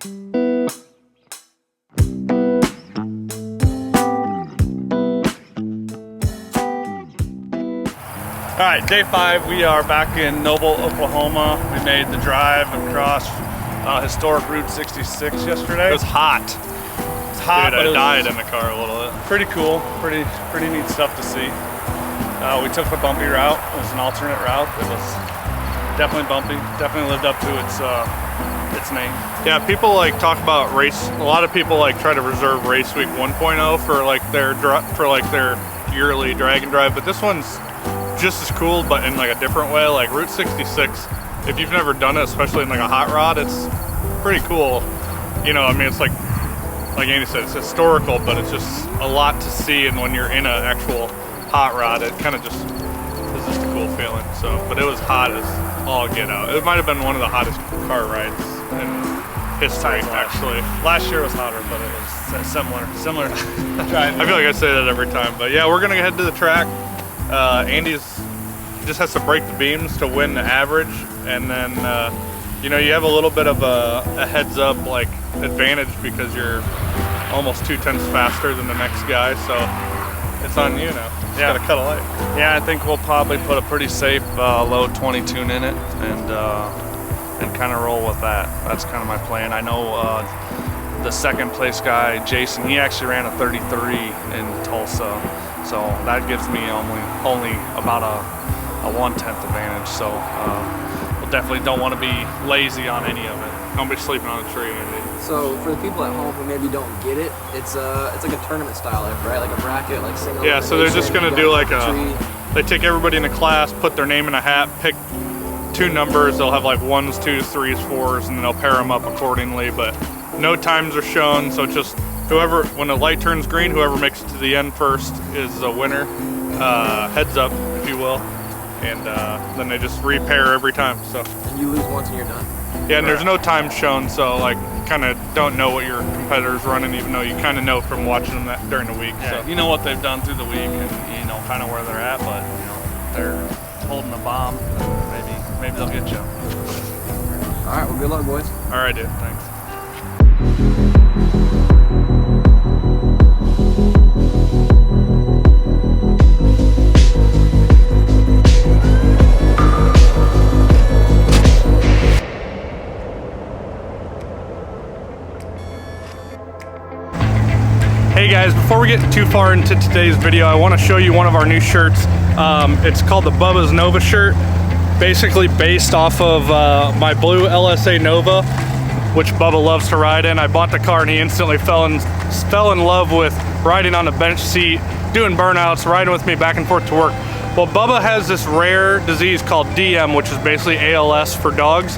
All right, day 5, we are back in Noble, Oklahoma. We made the drive across historic Route 66 yesterday. It was hot. It's hot, Dude, but I died in the car a little bit. Pretty cool, pretty neat stuff to see. We took the bumpy route. It was an alternate route. It was definitely bumpy. Definitely lived up to its name. Yeah, people like talk about race. A lot of people like try to reserve Race Week 1.0 for like their yearly drag and drive, but this one's just as cool, but in like a different way. Like Route 66, if you've never done it, especially in like a hot rod, it's pretty cool. You know, I mean, it's like Andy said, it's historical, but it's just a lot to see. And when you're in an actual hot rod, it kind of just is just a cool feeling. So, but it was hot as all get out. It might have been one of the hottest car rides in history, actually. Last year was hotter, but it was similar. I feel like I say that every time, but yeah, we're gonna head to the track. Andy's just has to break the beams to win the average, and then you know, you have a little bit of a heads up like advantage because you're almost 2/10 faster than the next guy, so it's on you now. Just gotta cut a light. Yeah, I think we'll probably put a pretty safe low 20 tune in it and kind of roll with that. That's kind of my plan. I know the second place guy, Jason, he actually ran a 33 in Tulsa, so that gives me only about a 1/10 advantage. So we'll definitely don't want to be lazy on any of it. Don't be sleeping on a tree, Andy. So for the people at home who maybe don't get it, it's like a tournament style, right? Like a bracket, like single. Yeah, so they're just gonna do like they take everybody in the class, put their name in a hat, pick 2 numbers. They'll have like 1s, 2s, 3s, 4s, and then they'll pair them up accordingly. But no times are shown, so just whoever, when the light turns green, whoever makes it to the end first is a winner. Heads up, if you will, and then they just repair every time. So. And you lose once and you're done. Yeah, and there's no time shown, so like kind of don't know what your competitor's running, even though you kind of know from watching them during the week. Yeah, so you know what they've done through the week, and you know kind of where they're at, but you know they're holding the bomb. Maybe they'll get you. All right, well, good luck, boys. All right, dude. Thanks. Hey guys, before we get too far into today's video, I want to show you one of our new shirts. It's called the Bubba's Nova shirt, basically based off of my blue LSA Nova, which Bubba loves to ride in. I bought the car and he instantly fell in love with riding on the bench seat, doing burnouts, riding with me back and forth to work. Well, Bubba has this rare disease called DM, which is basically ALS for dogs,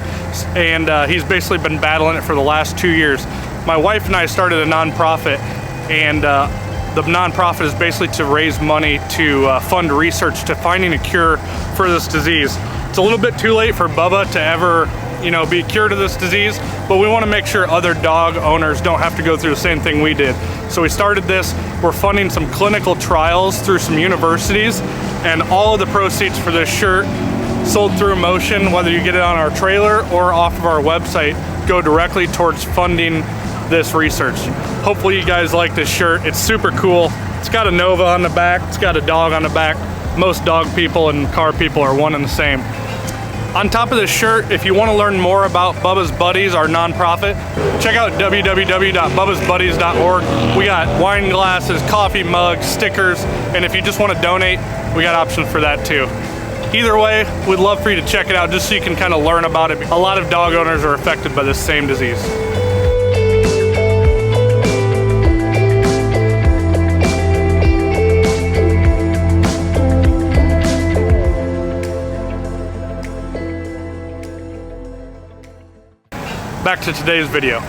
and he's basically been battling it for the last 2 years. My wife and I started a nonprofit, and the nonprofit is basically to raise money to fund research to finding a cure for this disease. It's a little bit too late for Bubba to ever, you know, be cured of this disease, but we want to make sure other dog owners don't have to go through the same thing we did. So we started this. We're funding some clinical trials through some universities, and all of the proceeds for this shirt sold through Motion, whether you get it on our trailer or off of our website, go directly towards funding this research. Hopefully you guys like this shirt. It's super cool. It's got a Nova on the back. It's got a dog on the back. Most dog people and car people are one and the same. On top of this shirt, if you want to learn more about Bubba's Buddies, our nonprofit, check out www.bubbasbuddies.org. We got wine glasses, coffee mugs, stickers, and if you just want to donate, we got options for that too. Either way, we'd love for you to check it out just so you can kind of learn about it. A lot of dog owners are affected by this same disease. Back to today's video.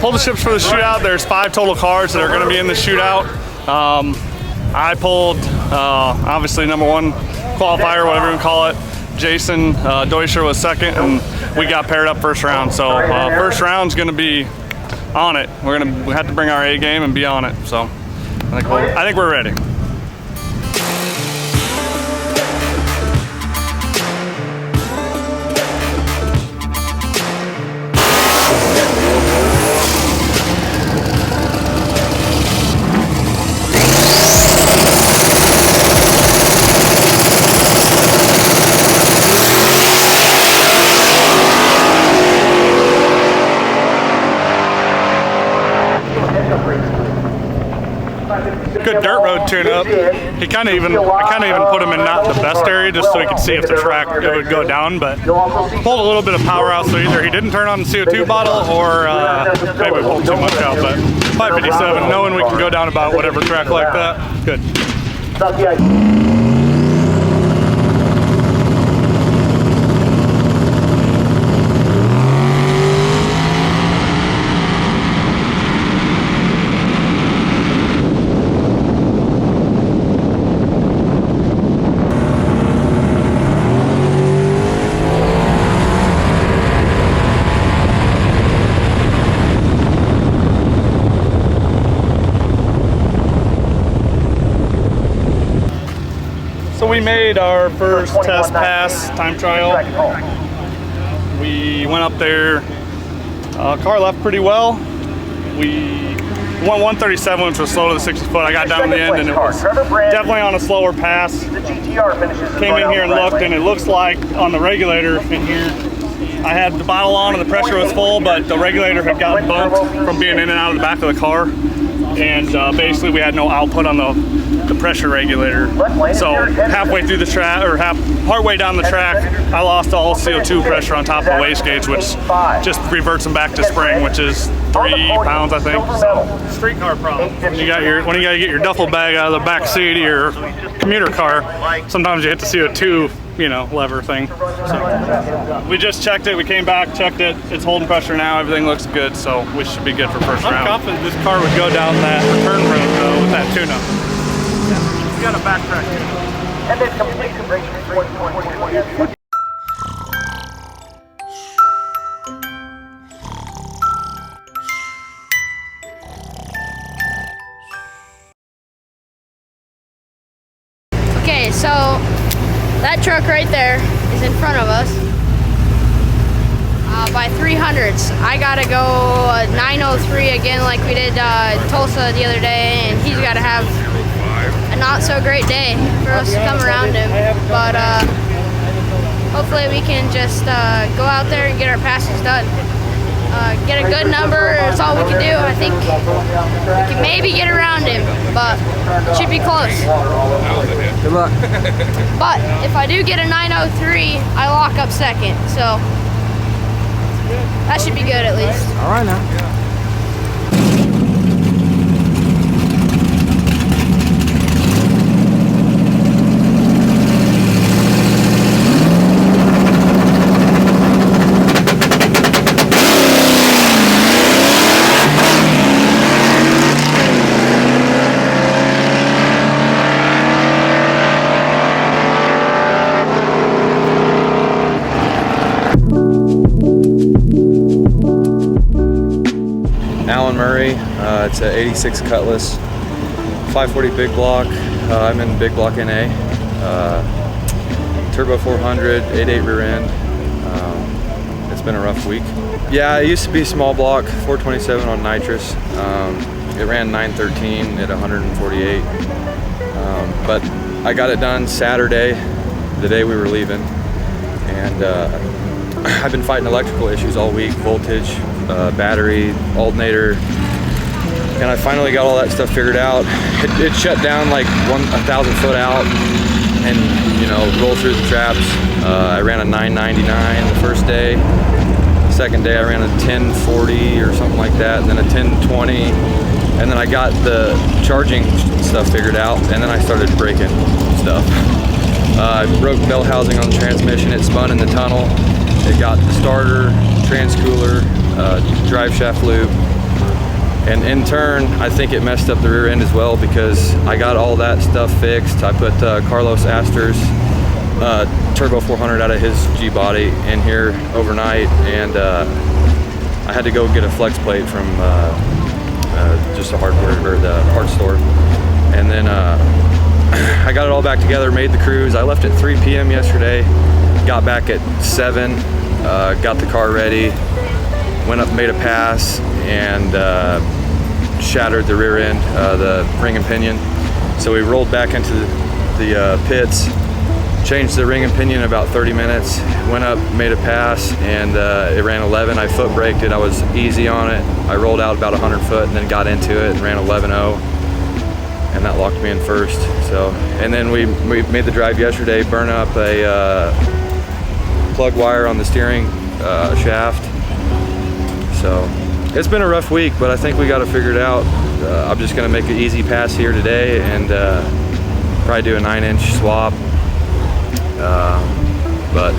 pulled the ships for the shootout. There's 5 total cars that are going to be in the shootout. I pulled obviously #1 qualifier, whatever you call it. Jason Deutscher was second, and we got paired up first round. So first round's going to be on it. We have to bring our A game and be on it. So I think we're ready. Good dirt road tune-up. I kind of even put him in not the best area just so he could see if the track it would go down, but pulled a little bit of power out, so either he didn't turn on the CO2 bottle or maybe we pulled too much out. But 557, knowing we can go down about whatever track like that, good. So we made our first test pass time trial. We went up there, car left pretty well. We went 137, which was slow to the 60 foot. I got down to the end and it was definitely on a slower pass. Came in here and looked, and it looks like on the regulator in here, I had the bottle on and the pressure was full, but the regulator had gotten bumped from being in and out of the back of the car. And basically we had no output on the pressure regulator. So halfway through the track, or partway down the track, I lost all CO2 pressure on top of the wastegauge, which just reverts them back to spring, which is 3 pounds, I think. So streetcar problem. When you gotta get your duffel bag out of the back seat of your commuter car, sometimes you hit the CO2, lever thing. So we just checked it. We came back, checked it. It's holding pressure now. Everything looks good, so we should be good for first round. I'm confident this car would go down that return road though with that tune-up. You got a backtrack. And then complete the brake. Okay, so that truck right there is in front of us by 300ths. I gotta go 903 again like we did Tulsa the other day, and he's gotta have a not so great day for us to come around him. But hopefully we can just go out there and get our passes done. Get a good number, that's all we can do. I think we can maybe get around him, but it should be close. Good luck. But if I do get a 903, I lock up second, so that should be good at least. All right now. It's a 86 Cutlass, 540 big block. I'm in big block NA. Turbo 400, 8.8 rear end. It's been a rough week. Yeah, it used to be small block, 427 on nitrous. It ran 913 at 148. But I got it done Saturday, the day we were leaving. And I've been fighting electrical issues all week, voltage, battery, alternator. And I finally got all that stuff figured out. It shut down like 1,000 foot out and, rolled through the traps. I ran a 999 the first day. The second day I ran a 1040 or something like that, and then a 1020. And then I got the charging stuff figured out, and then I started breaking stuff. I broke bell housing on the transmission. It spun in the tunnel. It got the starter, trans cooler, drive shaft loop, And in turn, I think it messed up the rear end as well, because I got all that stuff fixed. I put Carlos Astor's Turbo 400 out of his G-body in here overnight, and I had to go get a flex plate from just a hardware or the parts store. And then I got it all back together, made the cruise. I left at 3 p.m. yesterday, got back at 7, got the car ready, went up, made a pass, and shattered the rear end, the ring and pinion. So we rolled back into the pits, changed the ring and pinion in about 30 minutes, went up, made a pass, and it ran 11. I foot braked it, I was easy on it. I rolled out about 100 foot and then got into it and ran 11.0, and that locked me in first. So, and then we made the drive yesterday, burn up a plug wire on the steering shaft. So it's been a rough week, but I think we got it figured out. I'm just gonna make an easy pass here today and probably do a 9-inch swap. But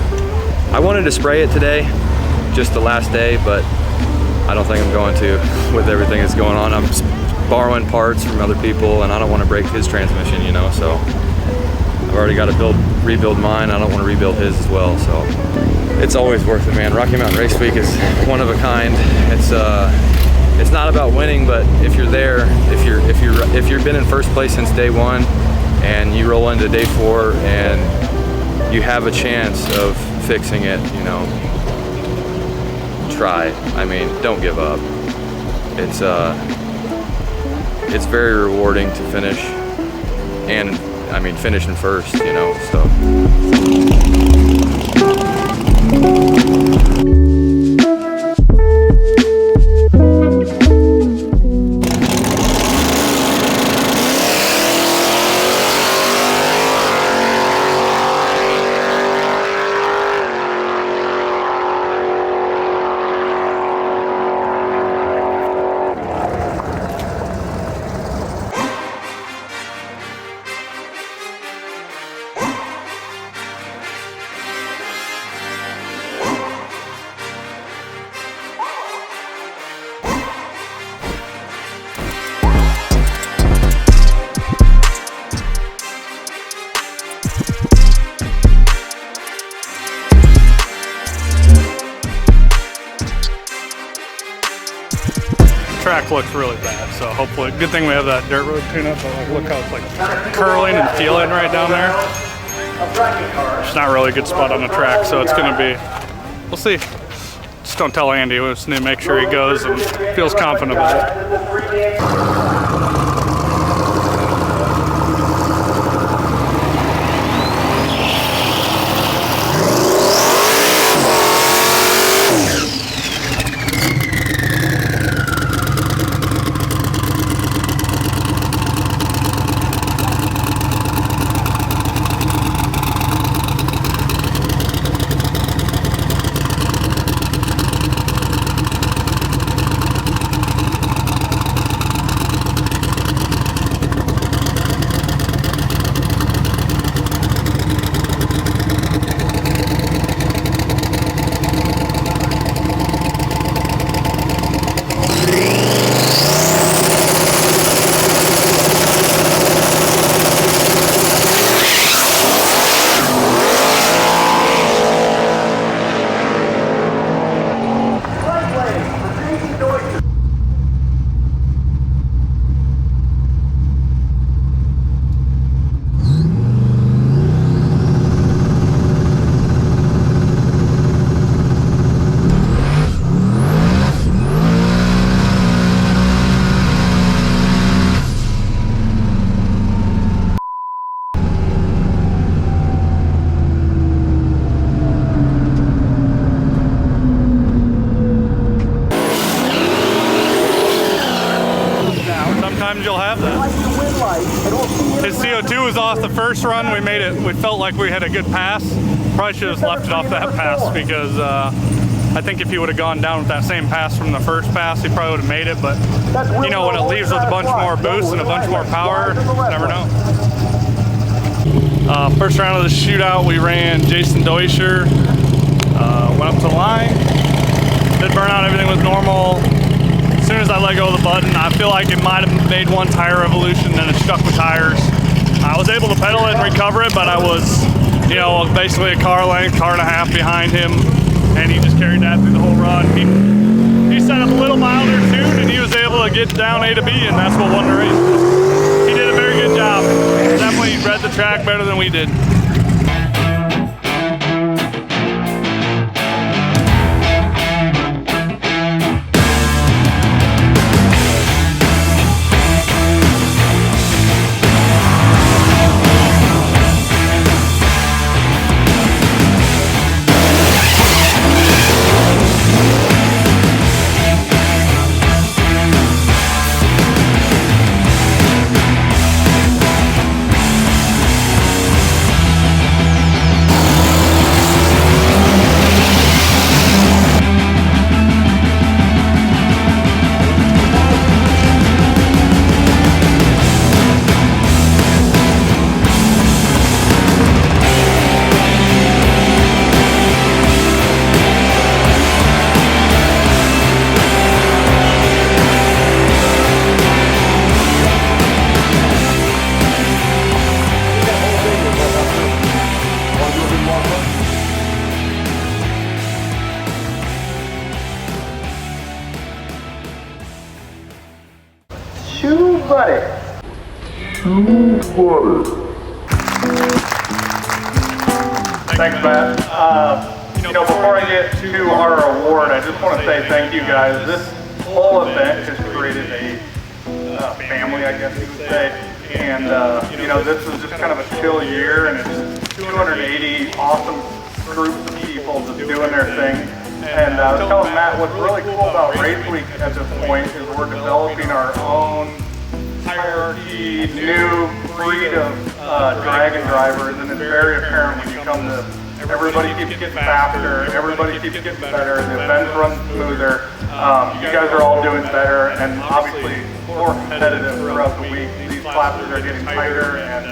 I wanted to spray it today, just the last day, but I don't think I'm going to with everything that's going on. I'm borrowing parts from other people, and I don't want to break his transmission, you know, so I've already got to rebuild mine. I don't want to rebuild his as well, so it's always worth it, man. Rocky Mountain Race Week is one of a kind. It's not about winning, but if you're there, if you've been in first place since day 1 and you roll into day 4 and you have a chance of fixing it, you know, try. I mean, don't give up. It's very rewarding to finish, and I mean finishing first, you know, so. Track looks really bad, so hopefully, good thing we have that dirt road tune-up, but like, look how it's like curling and feeling right down there. It's not really a good spot on the track, so it's gonna be, we'll see. Just don't tell Andy, we just need to make sure he goes and feels confident about it. Sometimes you'll have that. His CO2 was off the first run. We felt like we had a good pass. Probably should have left it off that pass, because I think if he would have gone down with that same pass from the first pass, he probably would have made it. But you know, when it leaves with a bunch more boost and a bunch more power, you never know. First round of the shootout, we ran Jason Deutscher. Went up to the line. Did burn out, everything was normal. As soon as I let go of the button, I feel like it might have made one tire revolution, then it stuck with tires. I was able to pedal it and recover it, but I was, you know, basically a car length, car and a half behind him, and he just carried that through the whole run. He set up a little milder tune, and he was able to get down A to B, and that's what won the race. He did a very good job. Definitely read the track better than we did. Thanks, Matt. You know, before I get to our award, I just want to say thank you guys. This whole event has created a family, I guess you would say. And, you know, this is just kind of a chill year, and it's 280 awesome groups of people just doing their thing. And I was telling Matt, what's really cool about Race Week at this point is we're developing our own hierarchy, new breed of dragon drivers, and it's very apparent when you come to, everybody keeps getting faster, everybody keeps getting better, the events run smoother, you guys are all doing better, and obviously more competitive throughout the week. These classes are getting tighter, and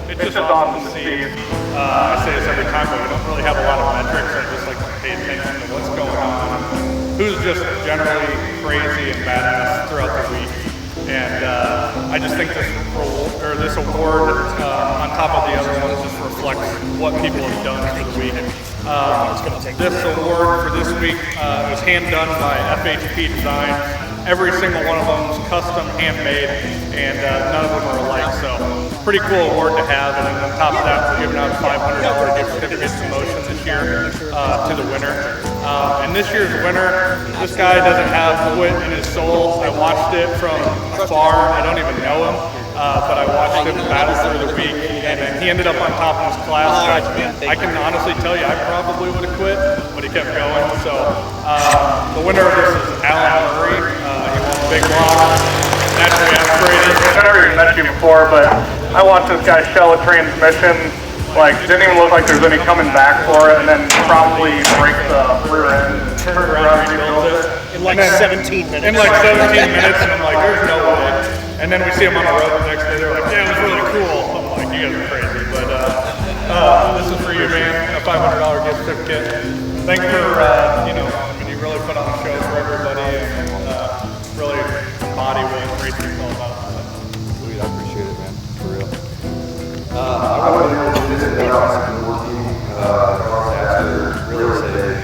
it's just awesome to see. I say this every time, but we don't really have a lot of metrics. I just like to pay attention to what's going on, who's just generally crazy and badass throughout the week. And I just think this award, on top of the other ones, just reflects what people have done for the week. This award for this week was hand done by FHP Designs. Every single one of them was custom, handmade, and none of them are alike. So, pretty cool award to have. And then on top of that, we're giving out a $500 gift certificate to Motion this year to the winner. And this year's winner, this guy doesn't have wit in his soul. I watched it from afar. I don't even know him, but I watched him battle through the week, and he ended up on top of his class. I can honestly tell you, I probably would have quit, but he kept going. So the winner of this is Alan Murray. He won the big block, naturally aspirated. I've never even met you before, but I watched this guy shell a transmission. Like, didn't even look like there's any coming back for it, and then probably break the rear end and turn around and rebuild it. In like 17 minutes. In like 17 minutes, and I'm like, there's no way. And then we see him on the road the next day, they're like, yeah, it was really cool. I'm like, you guys are crazy. But this is for you, man, a $500 gift certificate. Thanks for, you know, I mean, you really put on a show for everybody, and really embody what racing is all about. Sweet, I appreciate it, man, for real. I would really just say I've been working after real estate.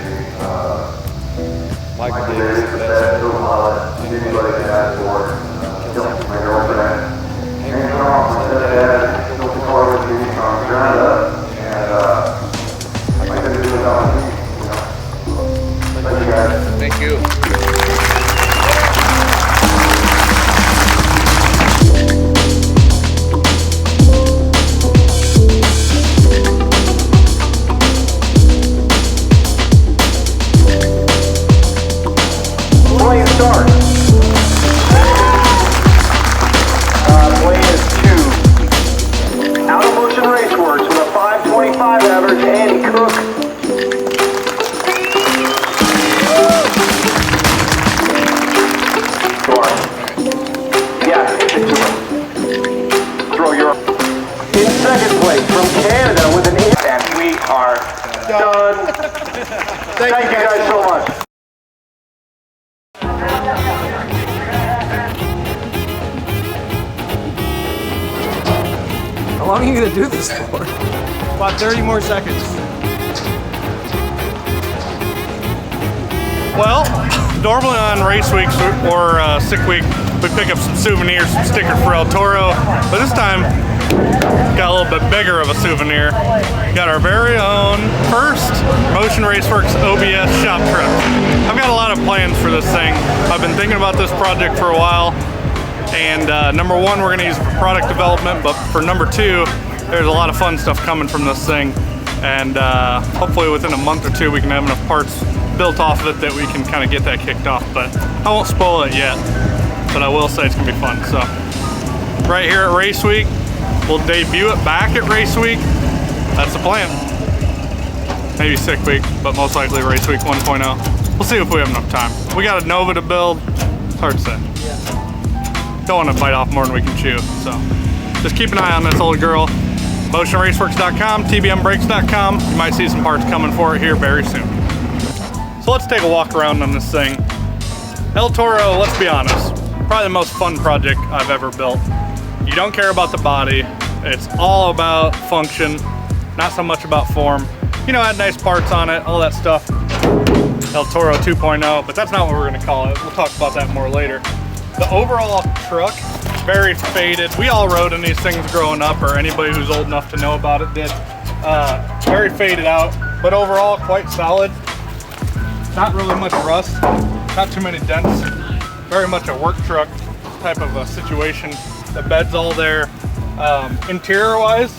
Michael Davis is the best. Anybody can ask for killing my girlfriend. Hanging on, dad, built the car with me from the ground up, and I couldn't do it without me, you know. Thank you guys. Thank you. Lane start. Lane is 2. Out of motion Raceworks with a 525 average, Andy Cook. Yeah, throw your in second place from Canada with an 8, and we are done. Thank you guys so much. are you gonna do this for? About 30 more seconds. Well, normally on race weeks or sick week, we pick up some souvenirs, some stickers for El Toro, but this time, got a little bit bigger of a souvenir. Got our very own first Motion Raceworks OBS shop trip. I've got a lot of plans for this thing. I've been thinking about this project for a while, and number one, we're gonna use it for product development, but for number two, there's a lot of fun stuff coming from this thing, and hopefully within a month or two we can have enough parts built off of it that we can kind of get that kicked off. But I won't spoil it yet, but I will say it's gonna be fun. So right here at Race Week, we'll debut it back at Race Week. That's the plan. Maybe sick week, but most likely Race Week 1.0. We'll see if we have enough time. We got a Nova to build. It's hard to say. Don't want to bite off more than we can chew, so just keep an eye on this old girl. MotionRaceworks.com, TBMBrakes.com. You might see some parts coming for it here very soon. So let's take a walk around on this thing. El Toro, let's be honest, probably the most fun project I've ever built. You don't care about the body. It's all about function, not so much about form. You know, add nice parts on it, all that stuff. El Toro 2.0, but that's not what we're gonna call it. We'll talk about that more later. The overall truck, very faded. We all rode in these things growing up, or anybody who's old enough to know about it did. Very faded out, but overall quite solid. Not really much rust, not too many dents. Very much a work truck type of a situation. The bed's all there. Interior wise,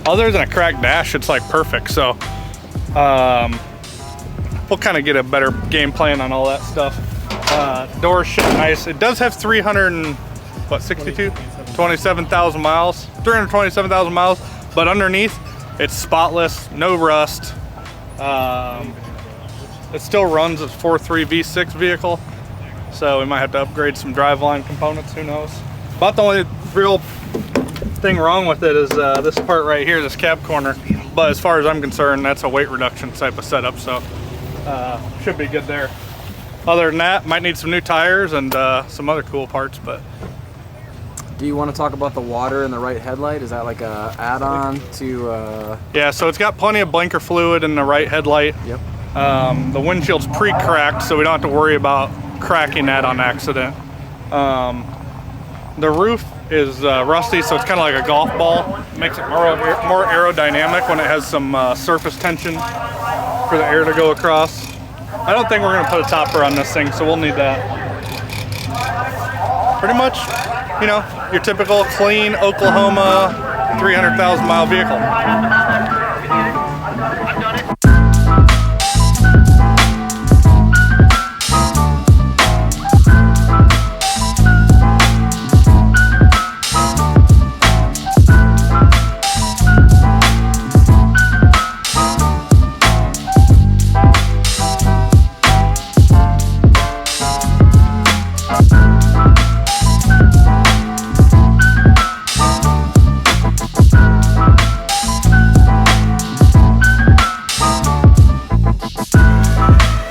other than a cracked dash, it's like perfect. So we'll kind of get a better game plan on all that stuff. Doors shit nice. It does have 327,000 miles, 327,000 miles, but underneath it's spotless, no rust. It still runs as 4.3 V6 vehicle, so we might have to upgrade some driveline components, who knows. About the only real thing wrong with it is this part right here, this cab corner, but as far as I'm concerned, that's a weight reduction type of setup, so should be good there. Other than that, might need some new tires and some other cool parts, but. Do you want to talk about the water in the right headlight? Is that like a add-on to? Yeah, so it's got plenty of blinker fluid in the right headlight. Yep. The windshield's pre-cracked, so we don't have to worry about cracking that on accident. The roof is rusty, so it's kind of like a golf ball. Makes it more aerodynamic when it has some surface tension for the air to go across. I don't think we're going to put a topper on this thing, so we'll need that. Pretty much, you know, your typical clean Oklahoma 300,000 mile vehicle.